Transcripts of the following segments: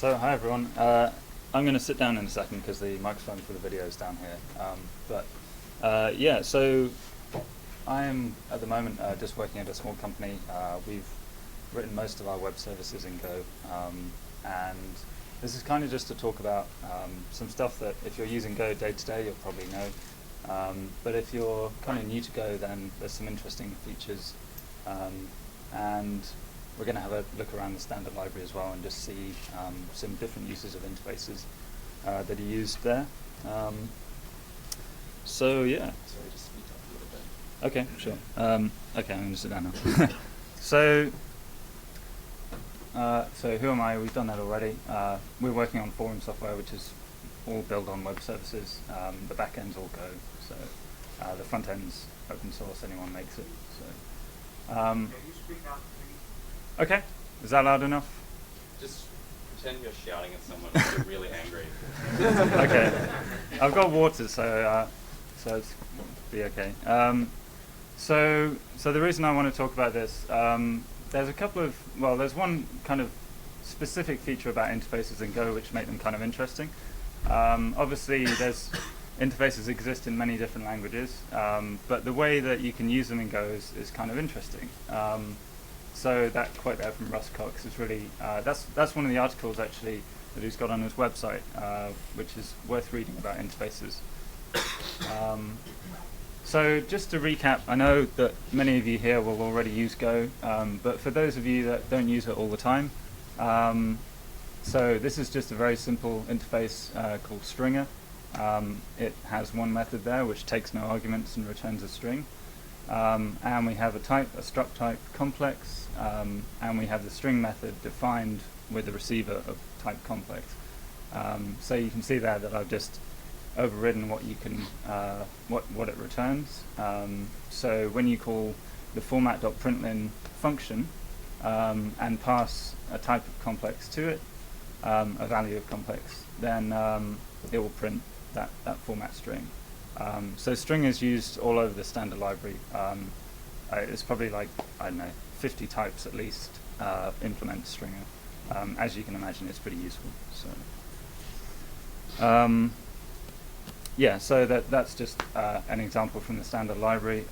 So hi everyone. I'm going to sit down in a second because the microphone for the video is down here. Yeah, so I am at the moment just working at a small company. We've written most of our web services in Go, and this is kind of just to talk about some stuff that if you're using Go day to day, you'll probably know. But if you're kind of new to Go, then there's some interesting features, and we're going to have a look around the standard library as well and just see some different uses of interfaces that are used there. So yeah. Sorry, just speak up a little bit. Okay, sure. Okay, I'm going to sit down now. So who am I? We've done that already. We're working on forum software, which is all built on web services. The back end's all Go, so the front end's open source. Anyone makes it. So. Can you speak out, please? Okay, is that loud enough? Just pretend you're shouting at someone if you're really angry. Okay, I've got water, so it's be okay. So the reason I want to talk about this, there's a couple of, well, there's one kind of specific feature about interfaces in Go which make them kind of interesting. Obviously, there's interfaces exist in many different languages, but the way that you can use them in Go is kind of interesting. So that quote there from Russ Cox is really, that's one of the articles actually that he's got on his website, which is worth reading about interfaces. So just to recap, I know that many of you here will already use Go, but for those of you that don't use it all the time, so this is just a very simple interface called stringer. It has one method there which takes no arguments and returns a string. And we have a type, a struct type complex, and we have the string method defined with the receiver of type complex. So you can see there that I've just overridden what you can, what it returns. So when you call the format.println function and pass a type of complex to it, a value of complex, then it will print that format string. So string is used all over the standard library. It's probably like, I don't know, 50 types at least implement stringer. As you can imagine, it's pretty useful. So, yeah, so that's just an example from the standard library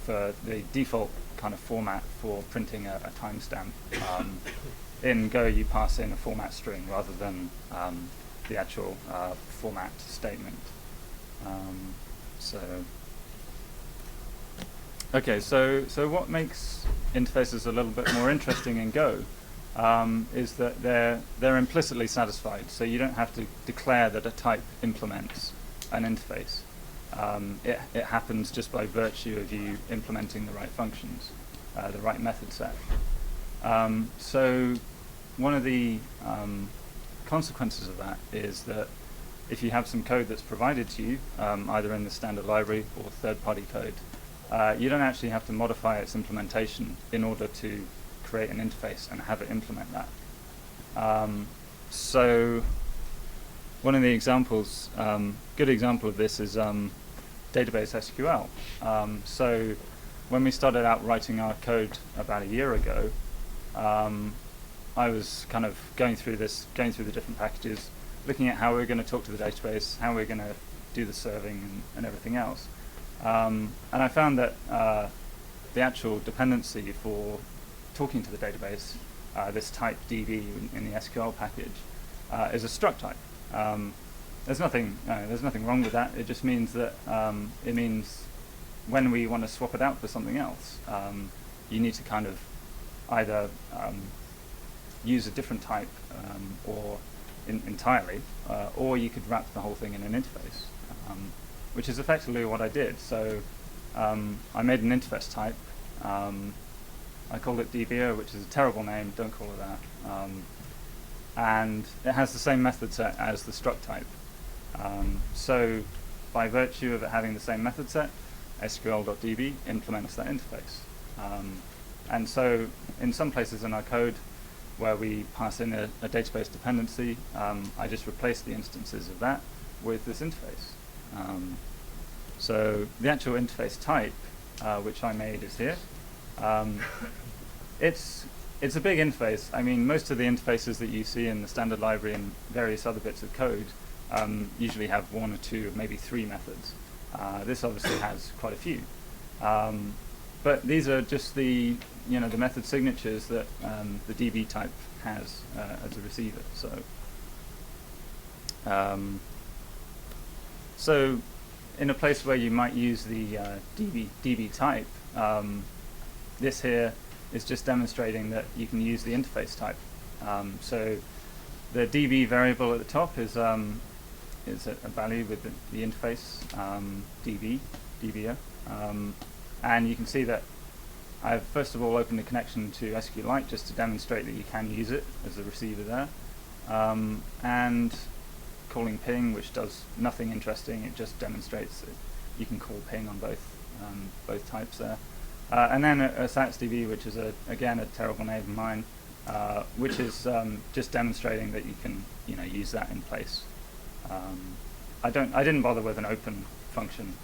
for the default kind of format for printing a timestamp. In Go, you pass in a format string rather than the actual format statement. Okay, so what makes interfaces a little bit more interesting in Go is that they're implicitly satisfied, so you don't have to declare that a type implements an interface. It happens just by virtue of you implementing the right functions, the right method set. So one of the consequences of that is that if you have some code that's provided to you, either in the standard library or third-party code, you don't actually have to modify its implementation in order to create an interface and have it implement that. So one of the examples, good example of this is database SQL. So when we started out writing our code about a year ago, I was kind of going through the different packages, looking at how we're going to talk to the database, how we're going to do the serving and everything else. And I found that the actual dependency for talking to the database, this type DB in the SQL package, is a struct type. There's nothing wrong with that. It just means that it means when we want to swap it out for something else, you need to kind of either use a different type or entirely, or you could wrap the whole thing in an interface, which is effectively what I did. So I made an interface type. I called it DBer, which is a terrible name, don't call it that. And it has the same method set as the struct type. So by virtue of it having the same method set, SQL.db implements that interface. And so in some places in our code, where we pass in a database dependency, I just replace the instances of that with this interface. So the actual interface type, which I made, is here. It's it's a big interface. I mean, most of the interfaces that you see in the standard library and various other bits of code usually have one or two, maybe three methods. This obviously has quite a few. But these are just the method signatures that the DB type has as a receiver. So in a place where you might use the DB type, this here is just demonstrating that you can use the interface type. So the DB variable at the top is a value with the interface DBer. And you can see that I've first of all opened a connection to SQLite just to demonstrate that you can use it as a receiver there. And calling ping, which does nothing interesting, it just demonstrates that you can call ping on both types there. And then a satsdb, which is again a terrible name of mine, which is just demonstrating that you can use that in place. I didn't bother with an open function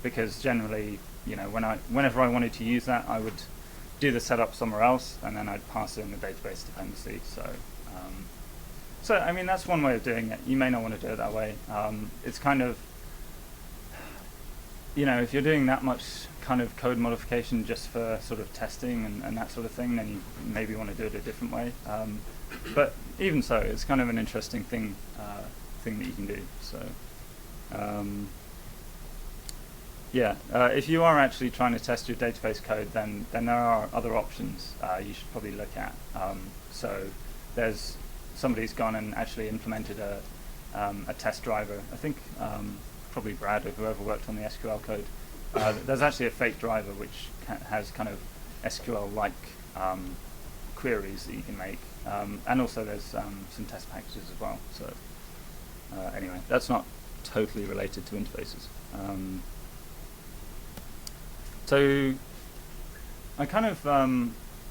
because generally, whenever I wanted to use that, I would do the setup somewhere else, and then I'd pass in the database dependency. So I mean, that's one way of doing it. You may not want to do it that way. It's kind of, if you're doing that much kind of code modification just for sort of testing and that sort of thing, then you maybe want to do it a different way. But even so, it's kind of an interesting thing that you can do. So if you are actually trying to test your database code, then there are other options you should probably look at. So there's somebody's gone and actually implemented a test driver. I think probably Brad or whoever worked on the SQL code. There's actually a fake driver which has kind of SQL-like queries that you can make, and also there's some test packages as well. So anyway, that's not totally related to interfaces. So I kind of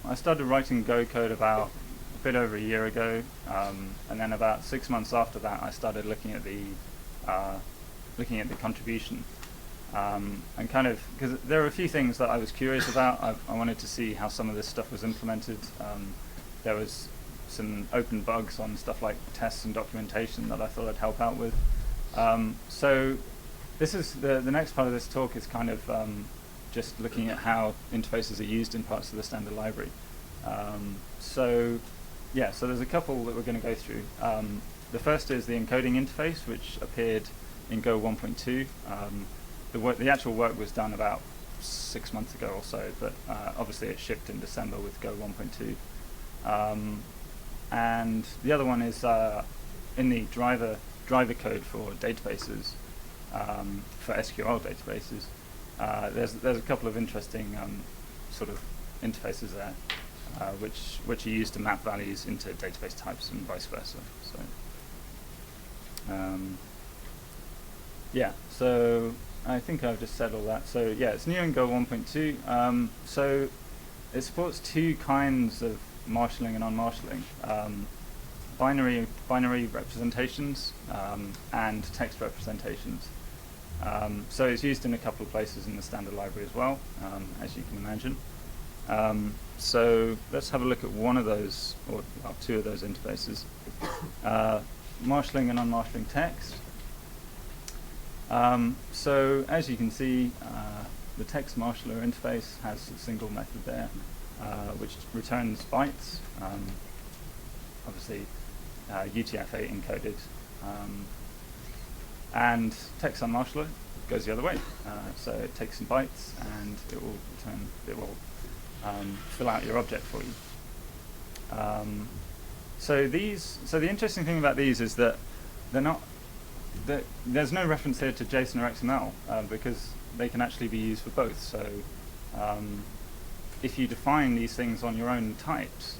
I started writing Go code about a bit over a year ago, and then about 6 months after that, I started looking at the contribution, and kind of because there are a few things that I was curious about. I wanted to see how some of this stuff was implemented. There was some open bugs on stuff like tests and documentation that I thought I'd help out with. So this is the next part of this talk is kind of just looking at how interfaces are used in parts of the standard library. So there's a couple that we're going to go through. The first is the encoding interface, which appeared in Go 1.2. The actual work was done about 6 months ago or so, but obviously it shipped in December with Go 1.2. And the other one is in the driver code for databases, for SQL databases. There's a couple of interesting sort of interfaces there, which are used to map values into database types and vice versa. So I think I've just said all that. So it's new in Go 1.2. So it supports two kinds of marshalling and unmarshalling: binary representations and text representations. So it's used in a couple of places in the standard library as well, as you can imagine. So let's have a look at one of those, or two of those interfaces. Marshalling and unmarshalling text. So as you can see, the text marshaller interface has a single method there, which returns bytes, obviously UTF-8 encoded. And text unmarshaller goes the other way. So it takes some bytes and it will fill out your object for you. So the interesting thing about these is that there's no reference here to JSON or XML because they can actually be used for both. So if you define these things on your own types,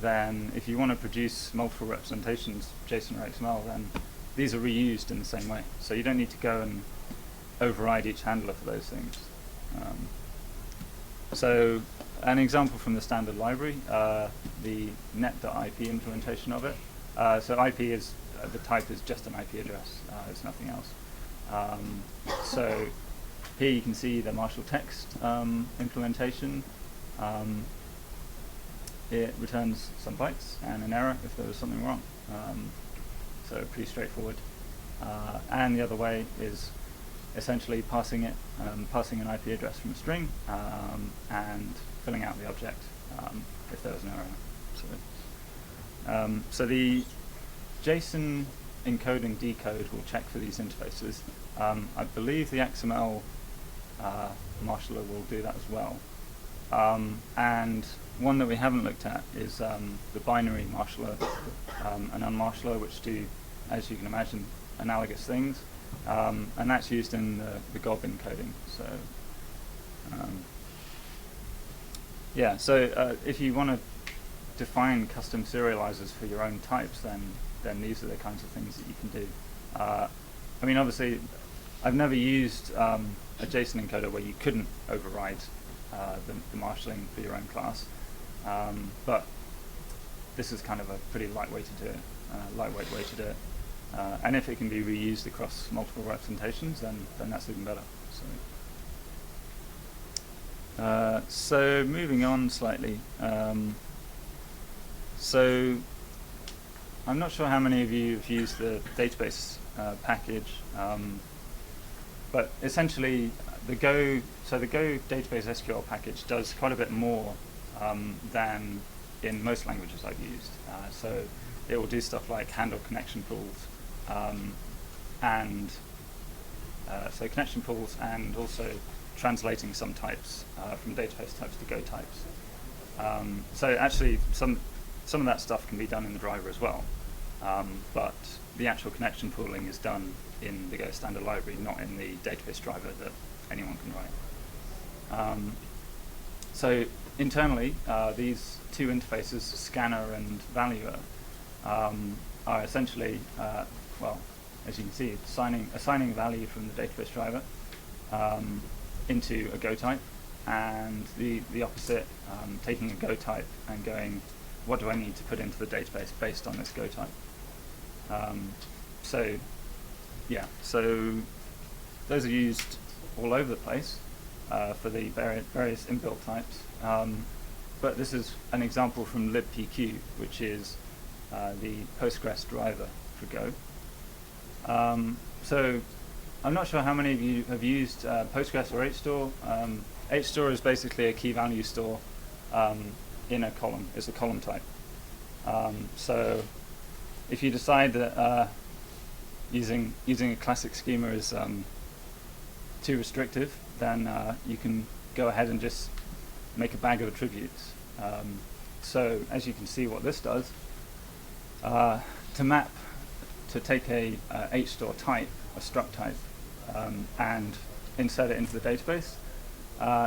then if you want to produce multiple representations, JSON or XML, then these are reused in the same way. So you don't need to go and override each handler for those things. So an example from the standard library, the net.IP implementation of it. So IP is, the type is just an IP address, it's nothing else. So here you can see the marshal text implementation. it returns some bytes and an error if there was something wrong. So pretty straightforward. And the other way is essentially passing an IP address from a string and filling out the object if there was an error. So the JSON encoding decode will check for these interfaces. I believe the XML marshaller will do that as well. And one that we haven't looked at is the binary marshaller and unmarshaller, which do, as you can imagine, analogous things. And that's used in the GOB encoding. So, yeah, so if you want to define custom serializers for your own types, then these are the kinds of things that you can do. I mean, obviously, I've never used a JSON encoder where you couldn't override the marshalling for your own class, but this is kind of a pretty lightweight way to do it. And if it can be reused across multiple representations, then that's even better. So moving on slightly. So I'm not sure how many of you have used the database package, but essentially the Go database SQL package does quite a bit more than in most languages I've used. So it will do stuff like handle connection pools, and connection pools, and also translating some types from database types to Go types. So actually, some of that stuff can be done in the driver as well, but the actual connection pooling is done in the Go standard library, not in the database driver that anyone can write. So internally, these two interfaces, scanner and valuer, are essentially, well, as you can see, assigning value from the database driver into a Go type, and the opposite, taking a Go type and going, what do I need to put into the database based on this Go type? So those are used all over the place for the various inbuilt types. But this is an example from libpq, which is the Postgres driver for Go. So I'm not sure how many of you have used Postgres or hstore. Hstore is basically a key value store in a column. It's a column type. So if you decide that using a classic schema is too restrictive, then you can go ahead and just make a bag of attributes. So as you can see, what this does, to take a hstore type, a struct type, and insert it into the database,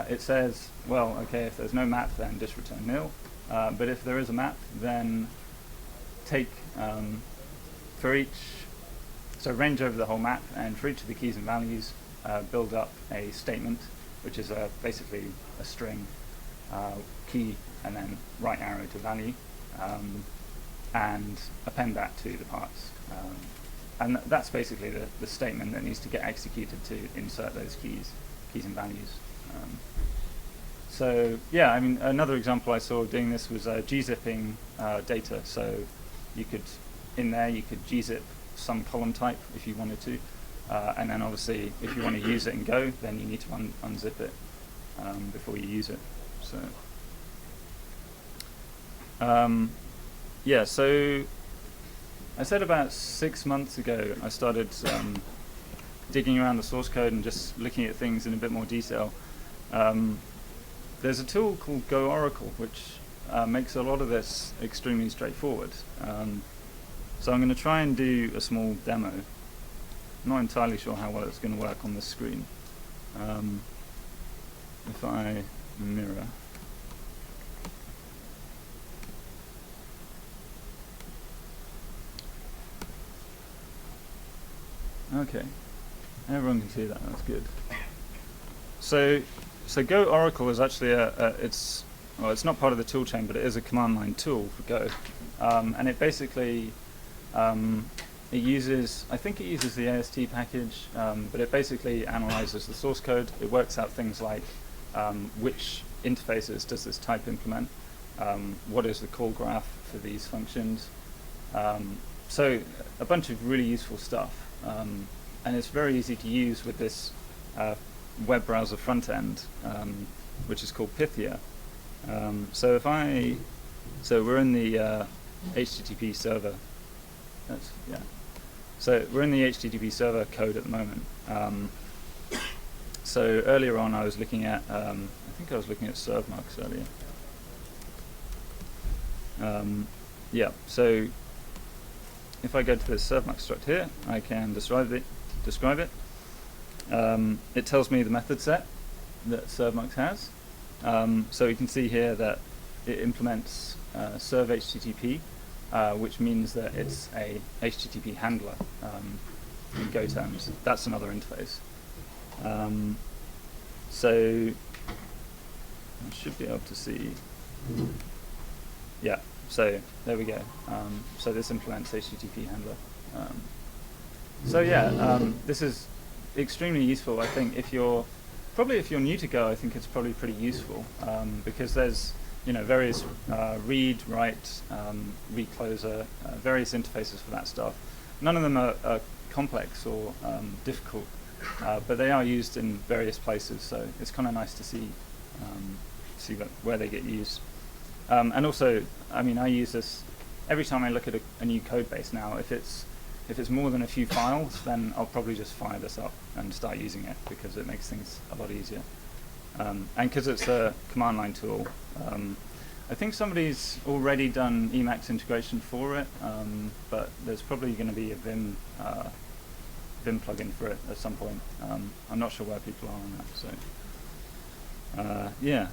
it says, well, okay, if there's no map, then just return nil. But if there is a map, then take range over the whole map, and for each of the keys and values, build up a statement, which is basically a string, key, and then right arrow to value, and append that to the parts. And that's basically the statement that needs to get executed to insert those keys and values. So yeah, I mean, another example I saw of doing this was gzipping data. So you could gzip some column type if you wanted to, and then obviously if you want to use it in Go, then you need to unzip it before you use it. So yeah, so I said about 6 months ago I started digging around the source code and just looking at things in a bit more detail. There's a tool called Go Oracle, which makes a lot of this extremely straightforward. So I'm going to try and do a small demo. I'm not entirely sure how well it's going to work on this screen. If I mirror. Okay, everyone can see that. That's good. So Go Oracle is actually it's not part of the tool chain, but it is a command line tool for Go, and it basically it uses the AST package, but it basically analyzes the source code. It works out things like which interfaces does this type implement, what is the call graph for these functions. So a bunch of really useful stuff, and it's very easy to use with this web browser front end, which is called Pythia. So we're in the HTTP server. So we're in the HTTP server code at the moment. So earlier on, I was looking at, I think I was looking at servmux earlier. So if I go to this servmux struct here, I can describe it. It tells me the method set that servmux has. So you can see here that it implements serve HTTP, which means that it's a HTTP handler in Go terms. That's another interface. So I should be able to see. Yeah. So there we go. So this implements HTTP handler. This is extremely useful. I think if you're new to Go, I think it's probably pretty useful because there's various read, write, recloser, various interfaces for that stuff. None of them are complex or difficult, but they are used in various places. So it's kind of nice to see where they get used. And also, I mean, I use this every time I look at a new code base now. If it's more than a few files, then I'll probably just fire this up and start using it because it makes things a lot easier. And because it's a command line tool, I think somebody's already done Emacs integration for it, but there's probably going to be a Vim plugin for it at some point. I'm not sure where people are on that.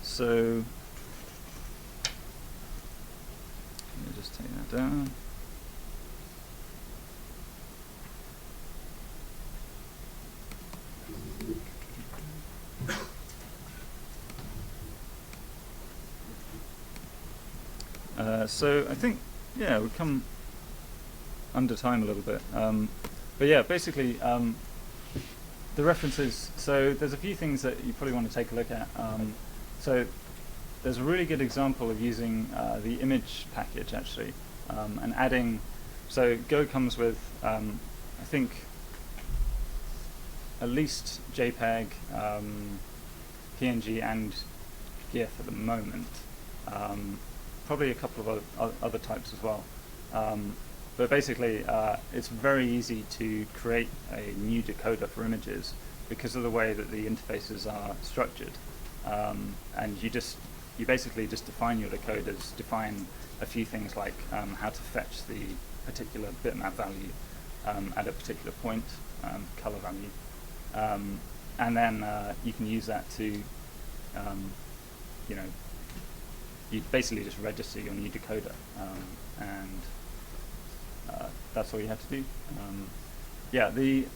So let me just take that down. So I think, we've come under time a little bit. But yeah, basically, the references, so there's a few things that you probably want to take a look at. So there's a really good example of using the image package, actually, and adding, so Go comes with, I think, at least JPEG, PNG, and GIF at the moment. Probably a couple of other types as well. But basically, it's very easy to create a new decoder for images because of the way that the interfaces are structured. And you basically just define your decoders, define a few things like how to fetch the particular bitmap value at a particular point, color value. And then you can use that to, you basically just register your new decoder, and that's all you have to do. The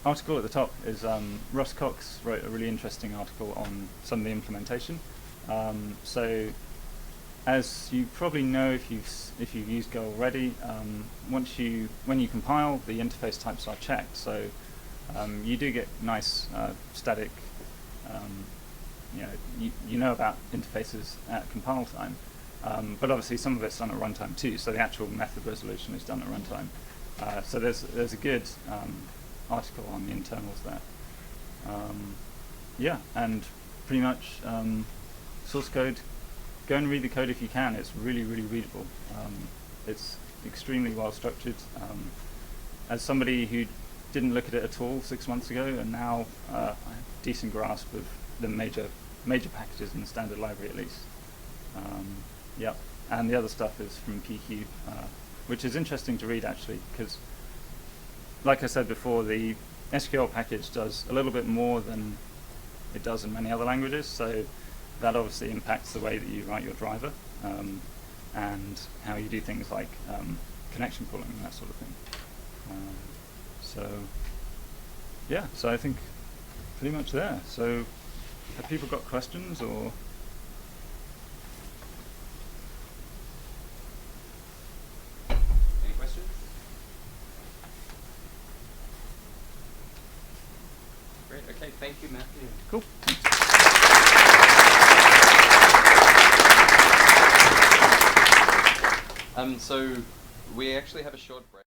article at the top is Russ Cox wrote a really interesting article on some of the implementation. So, as you probably know if you've used Go already, when you compile, the interface types are checked. So you do get nice static. You know about interfaces at compile time, but obviously some of it's done at runtime too. So the actual method resolution is done at runtime. So there's a good article on the internals there. And pretty much source code. Go and read the code if you can. It's really, really readable. It's extremely well structured. As somebody who didn't look at it at all 6 months ago, and now I have a decent grasp of the major packages in the standard library at least. And the other stuff is from PQ, which is interesting to read actually, because like I said before, the SQL package does a little bit more than it does in many other languages, so that obviously impacts the way that you write your driver and how you do things like connection pulling and that sort of thing. So I think pretty much there. So have people got questions or? Any questions? Great. Okay. Thank you, Matthew. Cool. Thanks. So we actually have a short break.